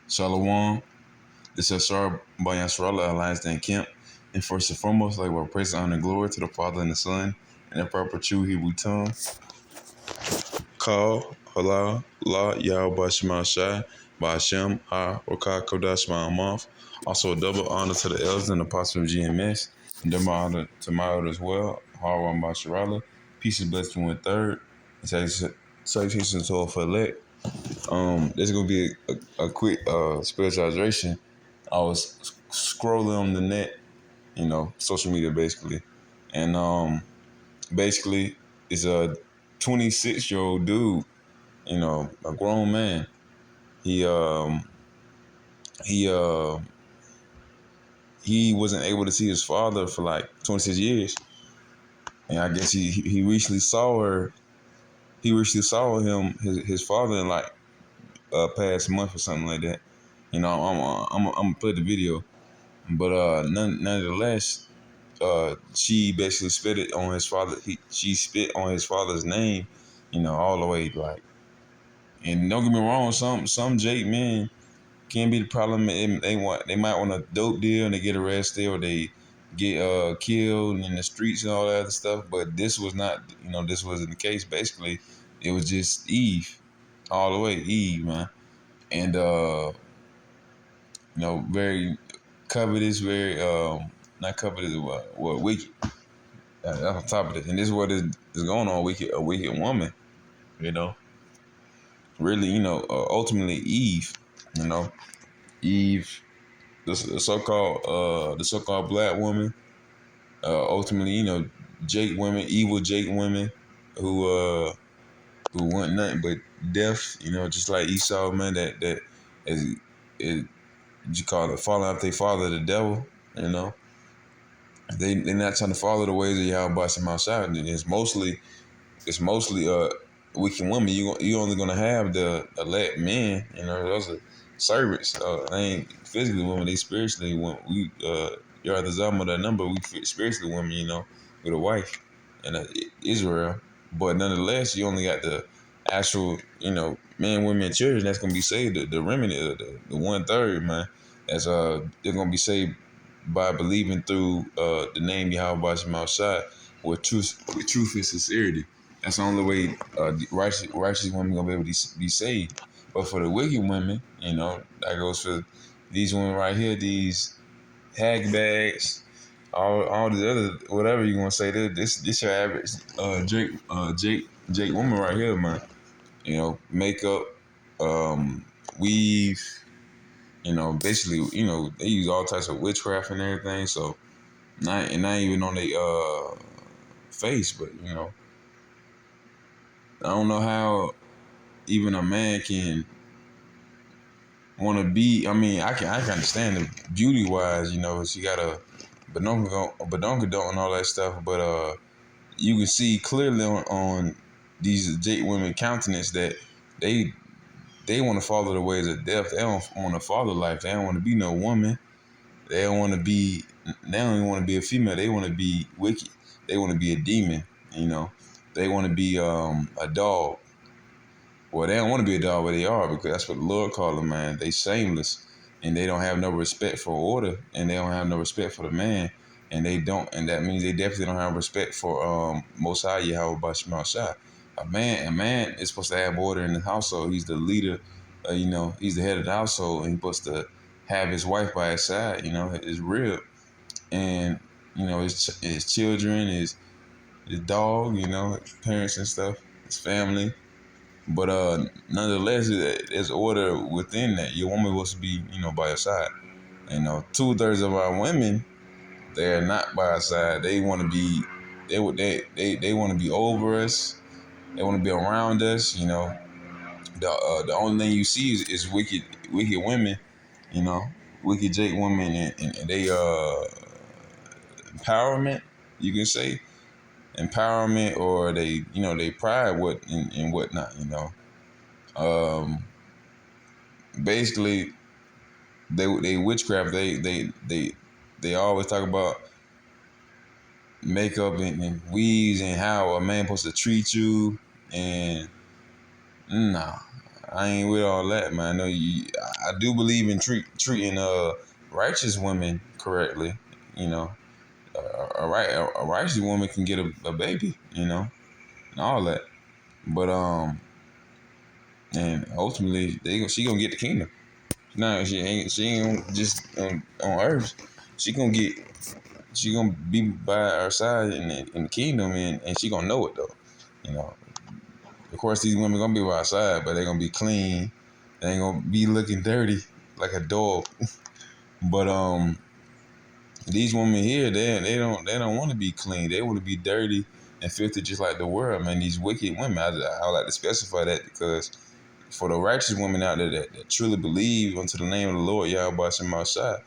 Shalom. This is Shar by Yasrallah Alliance Dan Kemp. And first and foremost, like we're praise, honor, and glory to the Father and the Son, and the proper true Hebrew tongue. Call, Halal, La, Yahweh Shema Shai, Ba'ashem, Ha, Rakah, Kodash, Ma'amoth. Also, a double honor to the elders and apostles of GMS, and double honor to my elders as well, Harwan Basharala. Peace and blessing with third. Salutations to all for elect. This is gonna be a quick spiritualization. I was scrolling on the net, social media basically, and basically it's a 26-year-old dude, a grown man. He he uh he wasn't able to see his father for like 26 years, and I guess he recently saw her. He recently saw his father in like past month or something like that. I'm gonna play the video, but nonetheless, she basically spit it on his father. She spit on his father's name, all the way like. And don't get me wrong, some Jake men can be the problem. They might want a dope deal and they get arrested or they get killed in the streets and all that other stuff. But this was not, this wasn't the case. Basically, it was just Eve, all the way Eve, man, and very covetous, very not covetous, what wicked. That's on top of this, and this is what is going on. A wicked woman, you know. Really, ultimately Eve, you know, Eve, the so-called black woman. Ultimately, Jake women, evil Jake women, who want nothing but death. Just like Esau, man. That is you call it falling out their father, the devil. You know, they're not trying to follow the ways of Yahweh Shem outside. It's mostly wicked women. You only gonna have the elect men. Those are servants. They ain't physically women. They spiritually women. You're the Zalma that number. We spiritually women. With a wife and Israel. But nonetheless, you only got the actual men, women, and children that's gonna be saved. The remnant, the 1/3, man. As they're gonna be saved by believing through the name Yahweh Shem outside with truth and sincerity. That's the only way the righteous women gonna be able to be saved. But for the wicked women, that goes for these women right here, these hag bags, all the other whatever you gonna say. This your average Jake woman right here, man. Makeup, weave. Basically, they use all types of witchcraft and everything. So not even on their face, but I don't know how even a man can want to be. I mean, I can understand it beauty wise. She got a badonkadonk and all that stuff, but you can see clearly on these Jake women countenance that they want to follow the ways of death. They don't want to follow life. They don't want to be no woman. They don't want to be. They don't even want to be a female. They want to be wicked. They want to be a demon. They want to be a dog. Well, they don't want to be a dog, but they are because that's what the Lord called them, man. They shameless, and they don't have no respect for order, and they don't have no respect for the man, and that means they definitely don't have respect for Most High Yahweh Bashmal Shah. A man is supposed to have order in the household. He's the leader, he's the head of the household, and he's supposed to have his wife by his side, his rib, and his children, his dog, his parents and stuff, his family. But nonetheless, there's order within that. Your woman wants to be, by your side. 2/3 of our women, they're not by our side. They want to be, they want to be over us. They want to be around us. The only thing you see is wicked women. You know, wicked Jake women, and they empowerment. You can say empowerment, or they pride and whatnot. Um, Basically they witchcraft. They always talk about makeup and weaves and how a man supposed to treat you, and nah, I ain't with all that, man. I know I do believe in treating righteous women correctly. You know, a righteous woman can get a baby. You know, and all that. But and ultimately she gonna get the kingdom. No, she ain't just on earth. She gonna get she gonna be by our side in the kingdom, and she gonna know it though. You know, of course these women gonna be by our side, but they gonna be clean. They ain't gonna be looking dirty like a dog. But these women here, they don't want to be clean. They want to be dirty and filthy, just like the world, man. These wicked women. I like to specify that because for the righteous women out there that truly believe unto the name of the Lord, Yahweh Shem Shai,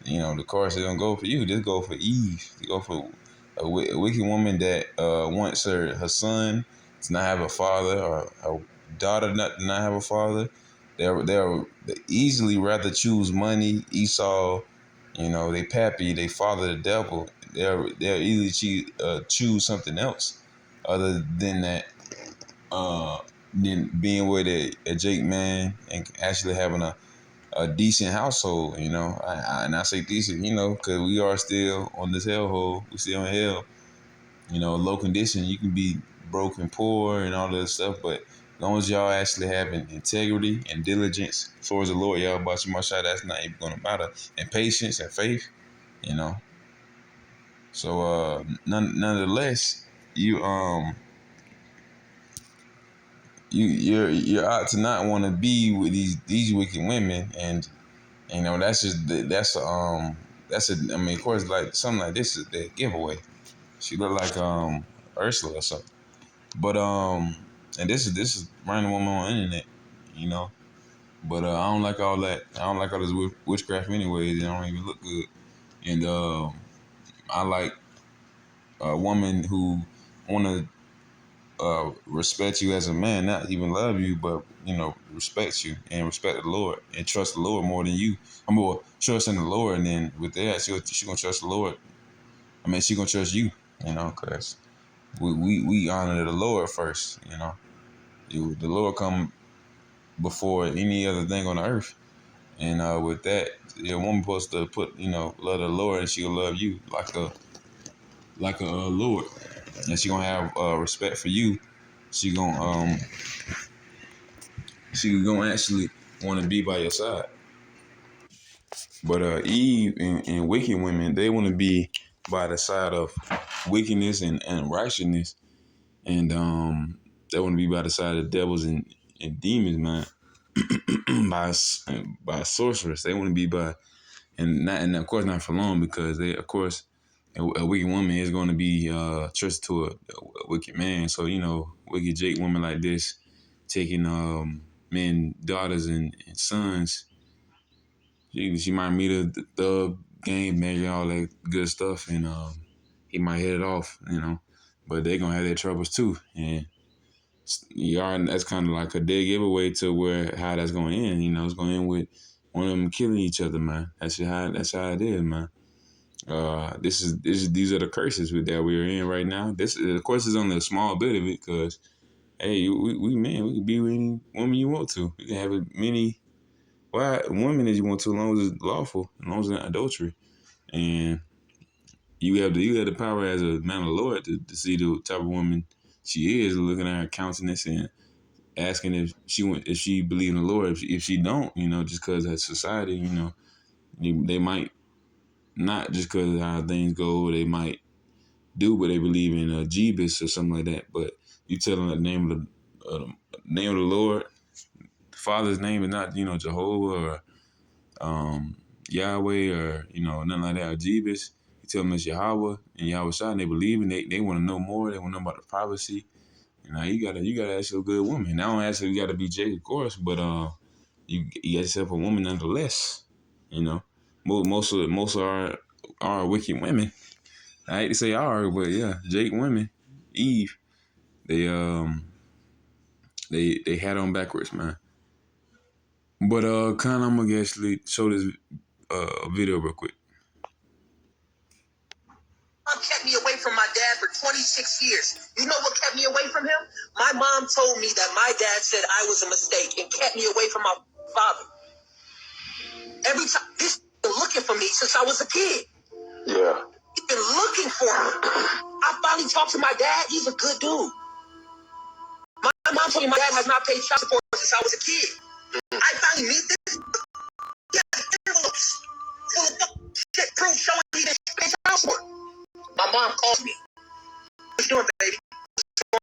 you know, the course they don't go for you. They go for Eve. They go for a wicked woman that wants her son to not have a father, or her daughter not have a father. They easily rather choose money, Esau, you know, they pappy, they father the devil. They'll easily choose something else other than that. Than being with a Jake man and actually having a decent household, you know. And I say decent, you know, because we are still on this hellhole. We still in hell, you know, low condition. You can be broke and poor and all this stuff, but as long as y'all actually having integrity and diligence towards the Lord, y'all about your shot, that's not even gonna matter. And patience and faith, you know. So nonetheless, you're out to not want to be with these wicked women, and you know that's a I mean, of course, like something like this is the giveaway. She look like Ursula or something, but and this is random woman on the internet, you know. But I don't like all that. I don't like all this witchcraft anyways. It don't even look good. And I like a woman who wanna respect you as a man, not even love you, but you know, respect you and respect the Lord and trust the Lord more than you. I'm more trust in the Lord, and then with that, she gonna trust the Lord. I mean, she gonna trust you, you know, cause we honor the Lord first, you know. The Lord come before any other thing on the earth, and with that, a woman supposed to put, you know, love the Lord, and she'll love you like a Lord, and she gonna have respect for you. She gonna actually want to be by your side. But Eve and wicked women, they want to be by the side of wickedness and righteousness, and they want to be by the side of devils and demons, man. by by sorcerers, they want to be by, and of course not for long, because they, of course, a wicked woman is going to be trusted to a wicked man. So you know, wicked Jake woman like this taking men, daughters, and sons. She might meet a thug, game measure, all that good stuff, and he might hit it off, you know. But they gonna have their troubles too, and that's kind of like a dead giveaway to where how that's gonna end. You know, it's gonna end with one of them killing each other, man. That's how it is, man. These are the curses that we're in right now. This, of course, is only a small bit of it, because hey, we man, we can be with any woman you want to. You can have as many women as you want to, as long as it's lawful, as long as it's not adultery. And you have the power as a man of the Lord to see the type of woman she is, looking at her countenance and asking if she believe in the Lord. If she don't, you know, just because of society, you know, they might not, just because of how things go. They might do what they believe in, Jeebus or something like that. But you tell them the name of the Lord, the Father's name is not, you know, Jehovah or Yahweh, or you know, nothing like that, or Jeebus. You tell them it's Yahweh and Yahweh Shai, and they believe, and they want to know more. They want to know about the privacy. You know, you gotta ask you a good woman. Now, I don't ask you gotta be Jake, of course, but you get yourself a woman nonetheless. You know, most are wicked women. I hate to say are, but yeah, Jake women, Eve, they they had on backwards, man. But kind of, I'm gonna actually show this video real quick. Kept me away from my dad for 26 years. You know what kept me away from him? My mom told me that my dad said I was a mistake and kept me away from my father. Every time, this been looking for me since I was a kid. Yeah. He's been looking for me. I finally talked to my dad. He's a good dude. My mom told me my dad has not paid child support since I was a kid. I finally meet this. He has envelopes full of shit proof showing he didn't pay child support. My mom called me. What you doing, baby? I'm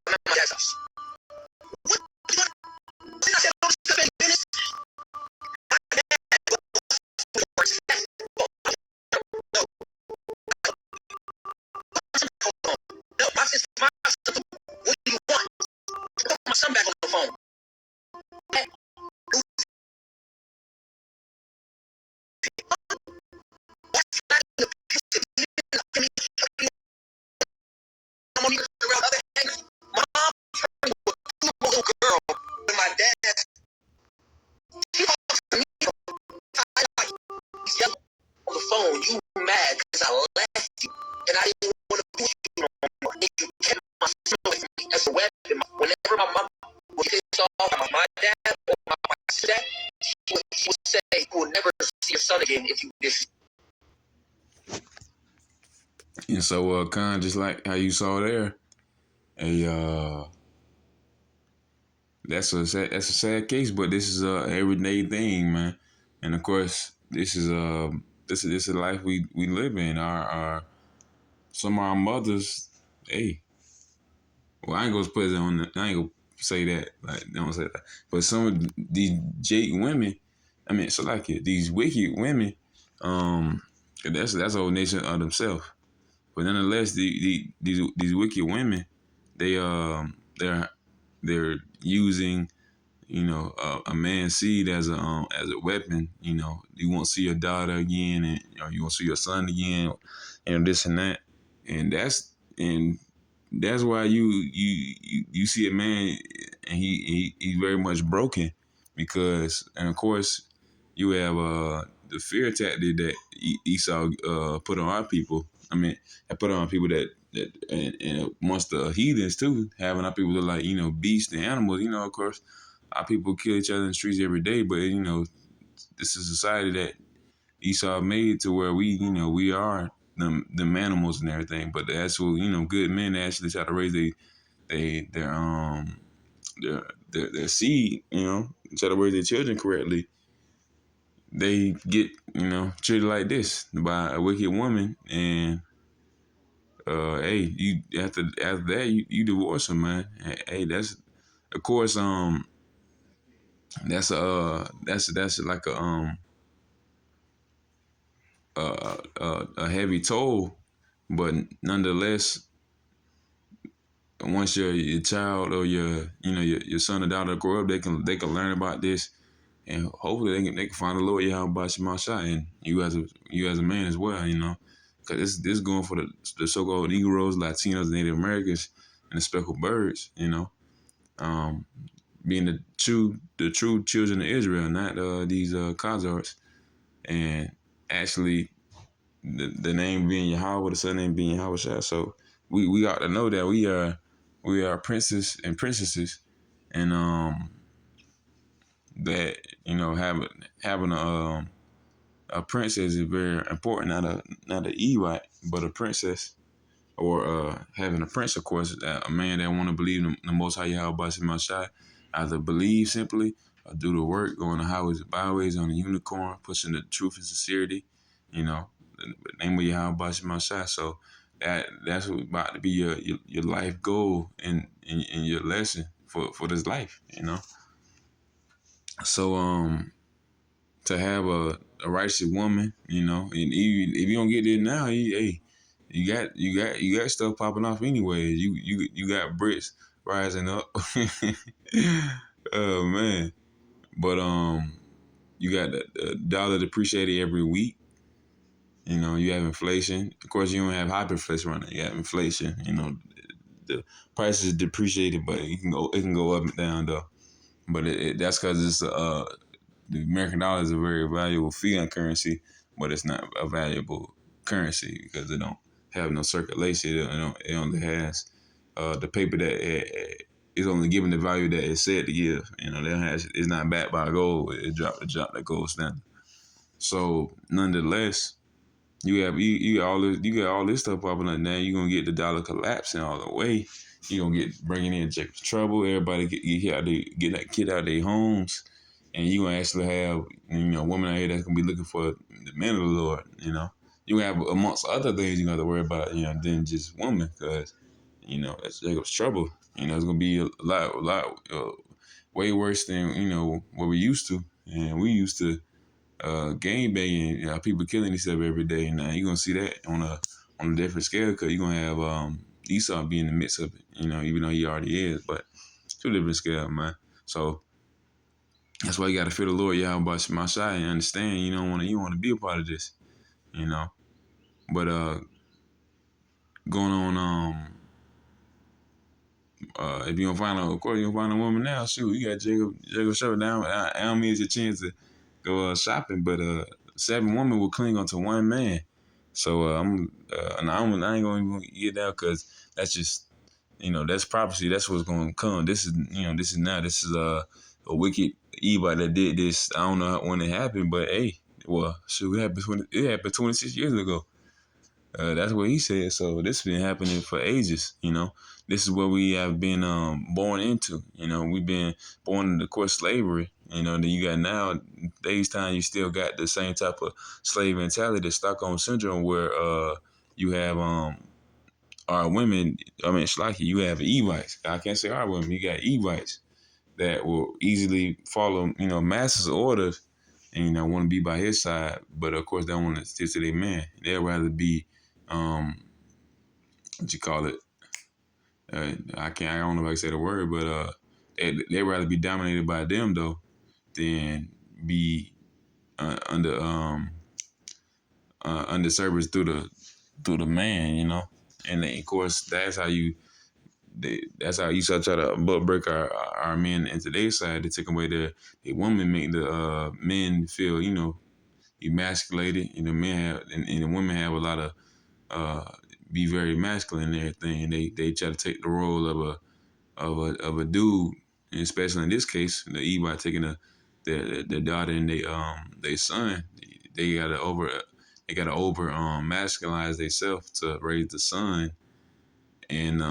at my dad's house. What you doing? I said, no, just been minutes. My dad was no. No, my sister, what do you want? Put my son back on the phone. Mom turned to a little girl with my dad. She talks to me. He's yelling on the phone. You mad because I left you and I didn't want to be with you no more. And you kept my son with me as a weapon. Whenever my mom would piss off my dad or my dad, she would say, "You will never see your son again if you this." And so, kind of just like how you saw there, that's a sad case, but this is a everyday thing, man. And of course, this is the life we live in. Our some of our mothers, hey, well, I ain't gonna put it on. I ain't gonna say that. Like, don't say that. But some of these Jake women, I mean, so like it, these wicked women, that's a whole nation of themselves. But nonetheless, these wicked women, they're using, a man's seed as a weapon. You won't see your daughter again, and you won't see your son again, this and that, and that's why you see a man, and he's very much broken, because, and of course, you have the fear tactic that Esau put on our people. I mean, I put on people that and amongst the heathens too, having our people look like beasts and animals. Of course, our people kill each other in the streets every day, but this is a society that Esau made to where we are the animals and everything. But the actual good men actually try to raise their seed, try to raise their children correctly. They get treated like this by a wicked woman, and hey, you after that you divorce them, man. Hey, that's of course that's like a heavy toll, but nonetheless, once your child or your son or daughter grow up, they can learn about this, and hopefully they can find a Lord Yahweh Shema Shai, and you as a man as well, because this is going for the so-called Negroes, Latinos, Native Americans, and the speckled birds, being the true children of Israel, not these Khazars, and actually the name being Yahweh, the son name being Yahweh Shai. So we got to know that we are princes and princesses, and that having a princess is very important. Not a Evite, but a princess, or having a prince, of course, a man that want to believe in the Most High Yahweh Shema Shai, either believe simply or do the work, go on the highways and byways on a unicorn, pushing the truth and sincerity, the name of Yahweh Shema Shai. So that's what about to be your life goal and your lesson for this life, So to have a righteous woman, and even if you don't get there now, hey, you got stuff popping off anyways. You got bricks rising up. Oh man. But you got the dollar depreciated every week. You have inflation. Of course, you don't have hyperinflation running. You have inflation. The price is depreciated, but it can go up and down though. But that's because it's the American dollar is a very valuable fiat currency, but it's not a valuable currency because it don't have no circulation. It only has the paper that is only given the value that it's said to give. You know, it's not backed by gold. It dropped the gold standard. So nonetheless, you got all this stuff popping up now. You're gonna get the dollar collapsing all the way. You're gonna get bringing in Jacob's trouble. Everybody get out of their homes, and you're gonna actually have women out here that's gonna be looking for the man of the Lord. You know, you have amongst other things you got to worry about. Than just women, because that's Jacob's trouble. It's gonna be a lot way worse than what we used to, and we used to game banging, people killing themselves every day. Now you're gonna see that on a different scale, because you're gonna have Esau be in the midst of it, even though he already is, but two different scale, man. So that's why you gotta fear the Lord, Yahweh Shai, and understand you want to be a part of this, But going on, if you don't find of course you don't find a woman now, shoot, you got Jacob shut down. I don't mean it's your chance to go shopping, but 7 women will cling onto one man. So I ain't gonna even get that, because that's just that's prophecy. That's what's gonna come. This is a wicked Eva that did this. I don't know when it happened, but hey, well, shoot, it happened 26 years ago. That's what he said. So this has been happening for ages. This is what we have been born into. We've been born into, of course, slavery. Then you got nowadays time, you still got the same type of slave mentality, the Stockholm syndrome, where you have our women. I mean, Shlaki, you have Evites. I can't say our women. You got Evites that will easily follow, master's orders, and want to be by his side, but of course they don't want to stick to their man. They'd rather be, what you call it? I don't know if I can say the word, but they'd rather be dominated by them though than be under service through the man, And then, of course, that's how Esau try to butt break our men into their side. They take away the woman, make the men feel, emasculated. Men have, and the women have a lot of be very masculine and everything. And they try to take the role of a dude, and especially in this case, the Eva taking the daughter and they son. They gotta over masculinize themselves to raise the son, and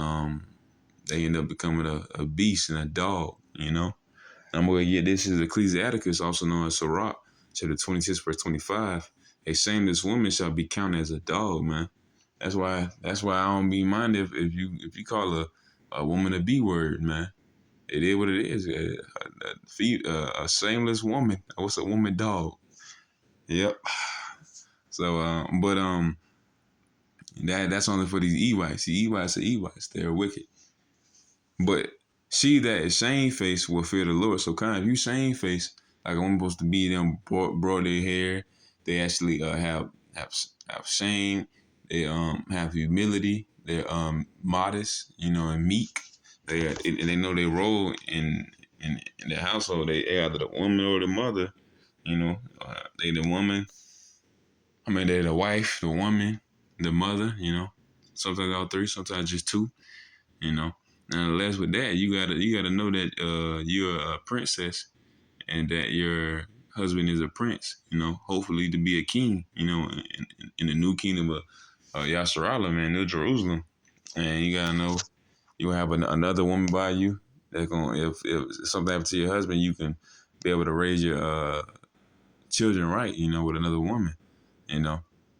they end up becoming a beast and a dog, I'm going to get this is Ecclesiasticus, also known as Sirach, chapter 26, verse 25. A shameless woman shall be counted as a dog, man. That's why I don't be minded if you call a woman a B word, man. It is what it is. A shameless woman. What's a woman dog? Yep. So, that's only for these Evites. The Evites are Evites. They're wicked. But she that is shamefaced will fear the Lord. So kind of, if you shamefaced, like a woman supposed to be, them brought their hair, they actually have shame. They have humility. They're modest, and meek. They know their role in the household. They either the woman or the mother. They the woman. I mean, they're the wife, the woman, the mother. Sometimes all three, sometimes just two. Nonetheless, with that, you gotta know that you're a princess, and that your husband is a prince. Hopefully to be a king. In the new kingdom of Yasharallah, man, New Jerusalem, and you gotta know you have another woman by you that's gonna, if something happens to your husband, you can be able to raise your children right. With another woman.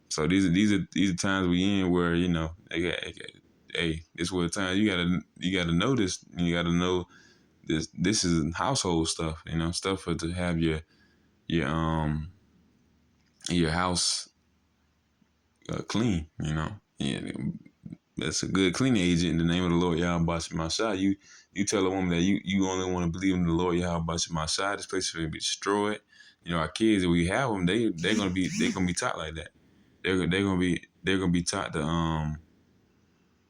So these are times we in where hey, this was a time you gotta know this. You gotta know this. This is household stuff. Stuff for to have your house clean. Yeah, that's a good cleaning agent in the name of the Lord Yahweh Shai. You tell a woman that you only want to believe in the Lord Yahweh Shai. This place is going to be destroyed. Our kids, if we have them, they're gonna be taught like that. They're gonna be taught to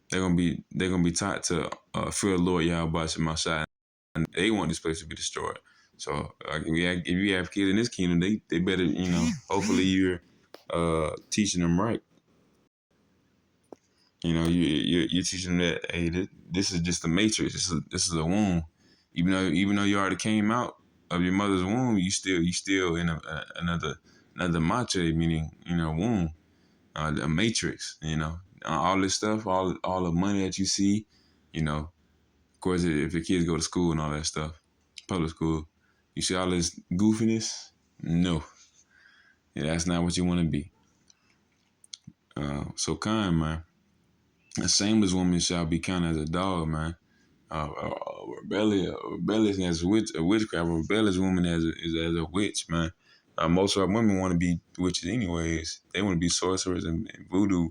they're gonna be taught to fear the Lord Yahweh Shai, and they want this place to be destroyed. So if you have kids in this kingdom, they better hopefully you're teaching them right. You know, you're teaching them that, hey, this is just a matrix. This is a womb. Even though you already came out of your mother's womb, you still in another matre, meaning womb, a matrix. All this stuff, all the money that you see, of course, if your kids go to school and all that stuff, public school, you see all this goofiness. No, yeah, that's not what you want to be. So kind, man. A shameless woman shall be counted as a dog, man. Rebellious as a witchcraft. A rebellious woman is as a witch, man. Most of our women want to be witches, anyways. They want to be sorcerers and voodoo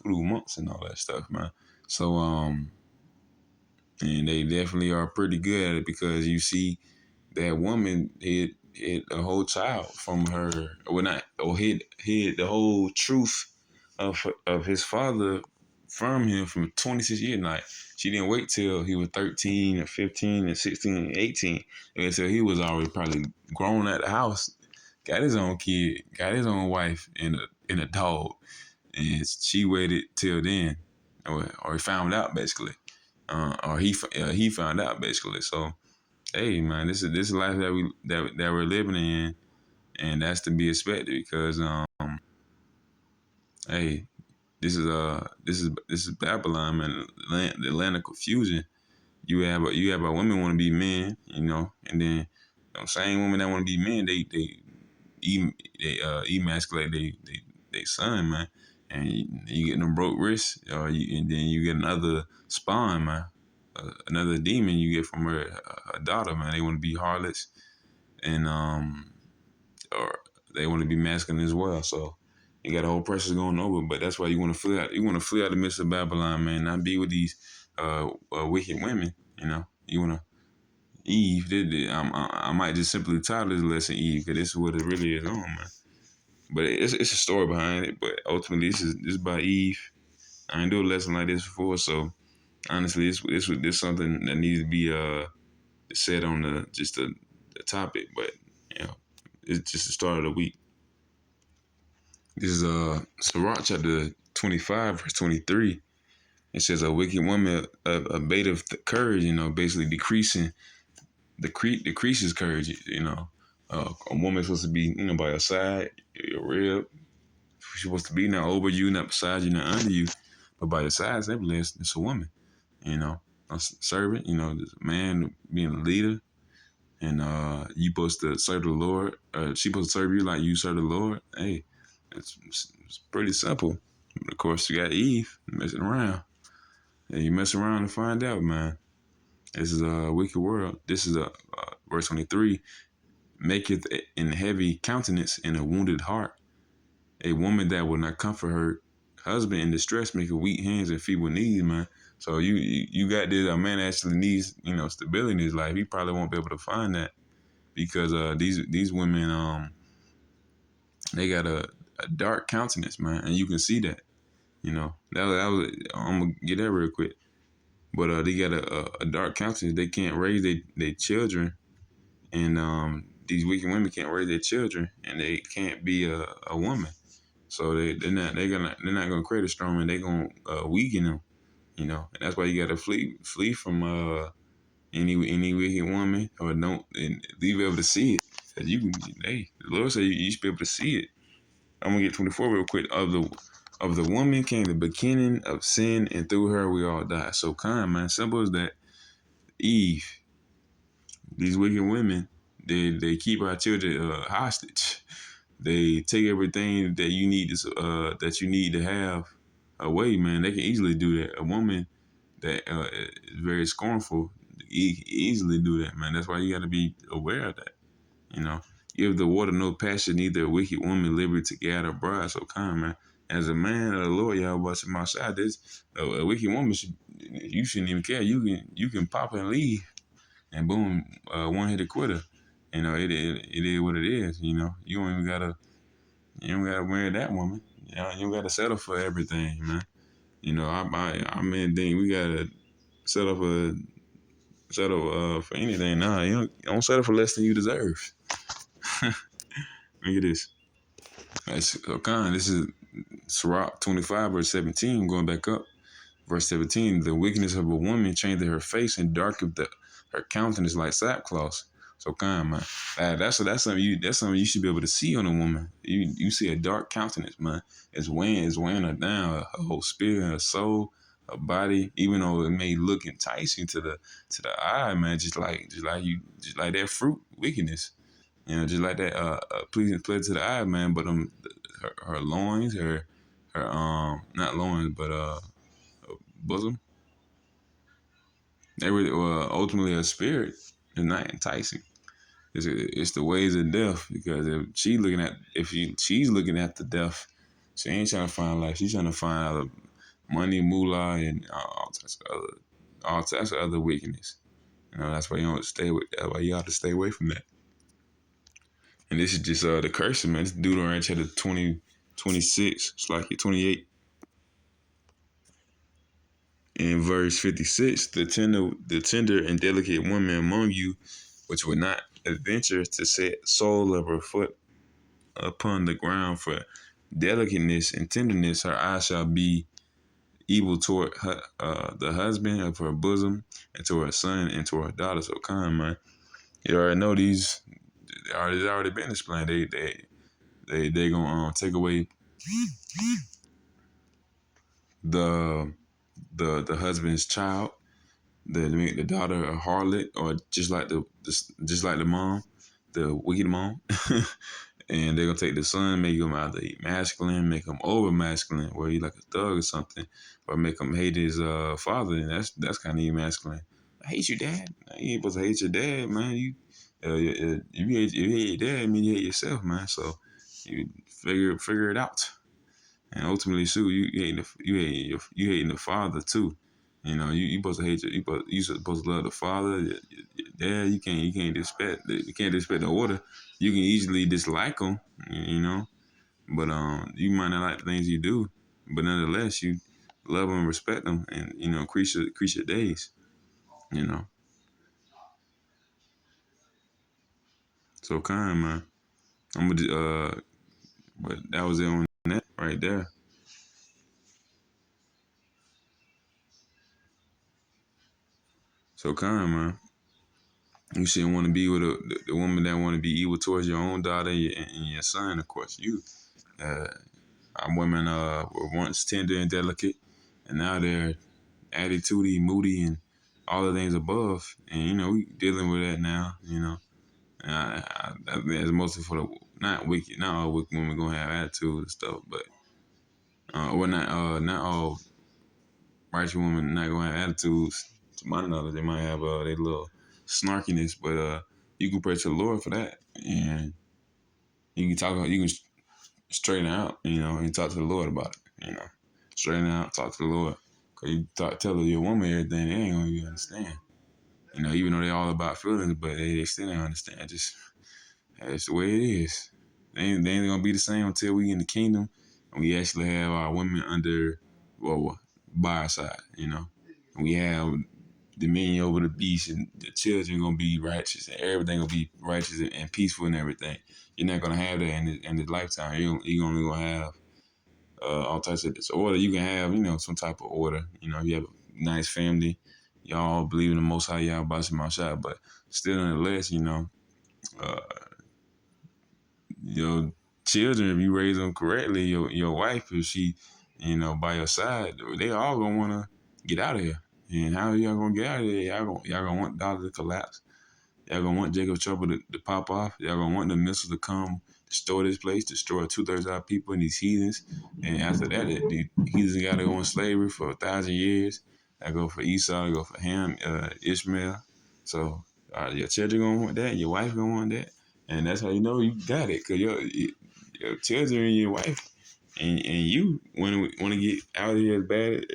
monks and all that stuff, man. So and they definitely are pretty good at it because you see that woman hid a whole child from her, well, not or hid the whole truth of his father from him from 26 years. Like, she didn't wait till he was 13 or 15 and 16 and 18 until he was already probably grown at the house, got his own kid, got his own wife and a dog, and she waited till then, or he found out basically, or he found out basically. So hey, man, this is life that we're living in, and that's to be expected because hey, this is Babylon, man, the land of confusion. You have a women want to be men, and then same women that want to be men, they emasculate they son, man, and you get them broke wrists, and then you get another spawn, man, another demon you get from her daughter, man. They want to be harlots, and or they want to be masculine as well. So you got a whole process going over, but that's why you want to flee out. You want to flee out the midst of Babylon, man. Not be with these wicked women. You want to Eve. I might just simply title this lesson Eve because this is what it really is on, man. But it's a story behind it. But ultimately, this is by Eve. I ain't do a lesson like this before, so honestly, this is something that needs to be said on the topic. But it's just the start of the week. This is Sirach chapter 25, verse 23. It says a wicked woman abateth courage, basically decreases courage, a woman is supposed to be, by your side, your rib. She's supposed to be not over you, not beside you, not under you, but by your side, it's a woman, a servant, there's a man being a leader, and you supposed to serve the Lord. She supposed to serve you like you serve the Lord. Hey, it's pretty simple. But of course, you got Eve messing around. Yeah, you mess around and find out, man. This is a wicked world. This is verse 23. Maketh in heavy countenance and a wounded heart. A woman that will not comfort her husband in distress, make weak hands and feeble knees, man. So you got this, a man actually needs, stability in his life. He probably won't be able to find that because these women, they got a dark countenance, man, and you can see that. That was I'm gonna get that real quick. But they got a dark countenance. They can't raise their children, and these wicked women can't raise their children, and they can't be a woman. So they're not gonna create a strong man. They're gonna weaken them, and that's why you gotta flee from any wicked woman, or don't and be able to see it. Cause the Lord said you should be able to see it. I'm gonna get 24 real quick. Of the woman came the beginning of sin, and through her we all die. So kind, man. Simple as that. Eve, these wicked women, they keep our children hostage. They take everything that you need to have away, man. They can easily do that. A woman that is very scornful easily do that, man. That's why you got to be aware of that. Give the water no passion, neither a wicked woman liberty to gather bride. So kind, man. As a man of the Lord, y'all watching my side, this a wicked woman you shouldn't even care. You can pop and leave, and boom, one hit a quitter. It is what it is. You don't gotta marry that woman. You don't gotta settle for everything, man. I mean, we gotta settle for anything. Nah, you don't settle for less than you deserve. Look at this. So, this is Sirach 25 verse 17. Going back up. Verse 17, the wickedness of a woman changed her face and darkened her countenance like sackcloth. So kind man, that's something you should be able to see on a woman. You see a dark countenance, man. It's weighing her down, her whole spirit, her soul, her body. Even though it may look enticing to the eye, man, just like that fruit, wickedness. Just like that pleasing pleasure to the eye, man. But her loins, her not loins, but bosom. They were ultimately a spirit is not enticing. It's the ways of death, because she's looking at the death, she ain't trying to find life. She's trying to find out money, moolah, and all types of other wickedness. That's why you don't stay with. That's why you have to stay away from that. And this is just the curse, man. This Deuteronomy chapter 26. It's like 28. In verse 56, the tender and delicate woman among you, which would not adventure to set sole of her foot upon the ground for delicateness and tenderness, her eyes shall be evil toward her, the husband of her bosom, and to her son and to her daughter. So kind, man. You already know these. It's already been explained. They gonna take away the husband's child, the daughter a harlot, or just like the mom, the wicked mom. And they're gonna take the son, make him either masculine, make him over masculine, where he like a thug or something, or make him hate his father, and that's kind of masculine. I hate your dad. You ain't supposed to hate your dad, man. If you hate your dad, it means you hate yourself, man. So you figure it out. And ultimately, Sue, you hating the father too. You supposed to hate you supposed to love the father. Your dad, you can't disrespect the order. You can easily dislike them, but you might not like the things you do, but nonetheless you love them, respect them, and increase your days. So kind, man. I'm gonna but that was it on that right there. So kind, man. You shouldn't want to be with the woman that want to be evil towards your own daughter and your son. Of course, our women were once tender and delicate, and now they're attitudey, moody, and all the things above. And we dealing with that now. And I think that's mostly for the not all wicked women gonna have attitude and stuff, but not all righteous women not gonna have attitudes. To my knowledge, they might have their little snarkiness, but you can pray to the Lord for that, and you can straighten out, and talk to the Lord about it, straighten out, talk to the Lord, cause you tell your woman everything, they ain't gonna even understand, even though they all about feelings, but they still don't understand. Just that's the way it is. They ain't gonna be the same until we in the kingdom and we actually have our women by our side, and we have dominion over the beast, and the children gonna be righteous, and everything gonna be righteous and peaceful and everything. You're not gonna have that in this lifetime. You're only gonna have all types of disorder. You can have some type of order. You have a nice family. Y'all believe in the Most High, y'all about my shot, but still, nonetheless, uh, your children, if you raise them correctly, your wife, if she, by your side, they all gonna wanna get out of here. And how y'all gonna get out of here? Y'all gonna want dollar to collapse. Y'all gonna want Jacob Trouble to pop off. Y'all gonna want the missiles to come destroy this place, destroy 2/3 of our people and these heathens. And after that, the heathens gotta go in slavery for 1,000 years. I go for Esau, I go for Ham, Ishmael. So your children gonna want that, your wife gonna want that. And that's how you know you got it, because your children and your wife and you want to get out of here as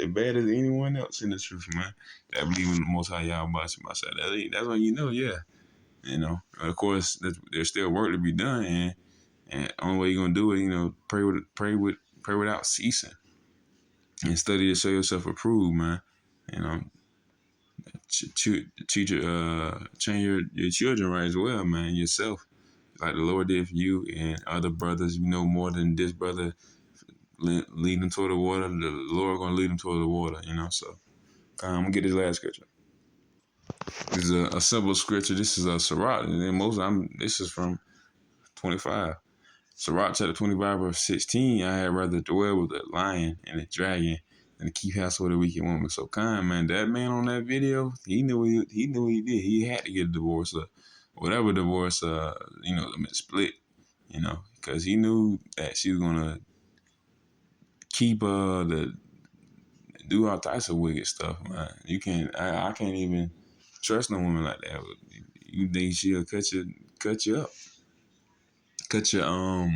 bad as anyone else in the truth, man. That believe in the Most High Yahweh myself. That's when yeah. Of course, there's still work to be done, and the only way you're gonna do it, pray without ceasing, and study to show yourself approved, man. Teach train your children right as well, man. Yourself, like the Lord did for you and other brothers. You know more than this brother lead them toward the water. The Lord gonna lead them toward the water, you know. So I'm gonna get this last scripture. This is a simple scripture. This is a Sirach, and then this is from 25. Sirach chapter 25 verse 16. I had rather dwell with a lion and a dragon than to keep house with a wicked woman. So man, that man on that video, he knew what he did. He had to get a divorce or whatever divorce, split, because he knew that she was gonna keep do all types of wicked stuff, man. I can't even trust no woman like that. You think she'll cut you up, cut your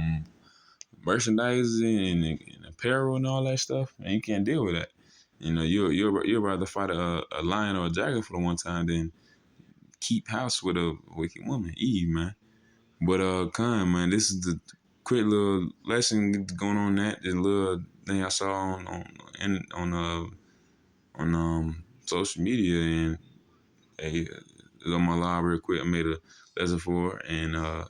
merchandise and apparel and all that stuff, and you can't deal with that. You'll rather fight a lion or a dragon for the one time than keep house with a wicked woman, Eve, man. But Khan, man, this is the quick little lesson going on that. The little thing I saw on social media, and it's on my live real quick. I made a lesson for it, and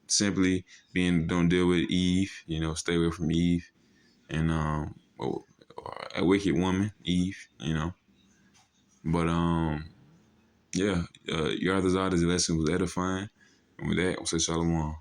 simply don't deal with Eve, stay away from Eve, and a wicked woman, Eve, But yeah, your other lesson was edifying, and with that, I'll say shalom.